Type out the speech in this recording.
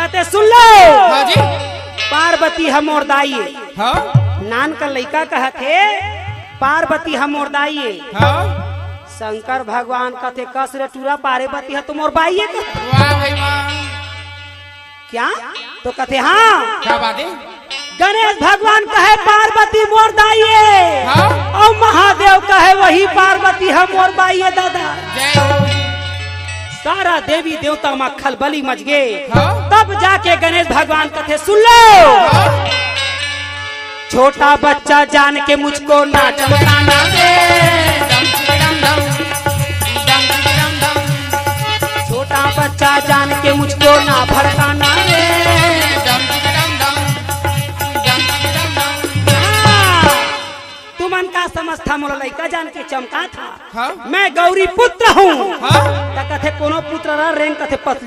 कहते सुन लो। हाँ जी। पार्वती हम और दाइये। हाँ। नान का लड़का कहते पार्वती हम और दाइये। हाँ। शंकर भगवान कहते कस रे टूरा पार्वती है तुम और बाइये का। वाह भाई वाह। क्या तो कहते हाँ। क्या बात है? गणेश भगवान कहे पार्वती मोर दाइये। हाँ। और महादेव कहे वही पार्वती हम और बाइये दादा। जय हो। सारा देवी देवता में खलबली मच गए। हाँ। तब जाके गणेश भगवान कहते सुन लो। हाँ। छोटा बच्चा जान के मुझको ना चमकाना दे। छोटा बच्चा जान के मुझको ना भड़काना दे। तुमन का समझ था मोला लड़का जान के चमका था। हाँ। मैं गौरी पुत्र हूँ। हाँ। कथे कोनो पुत्र रेंग कथे पत्नी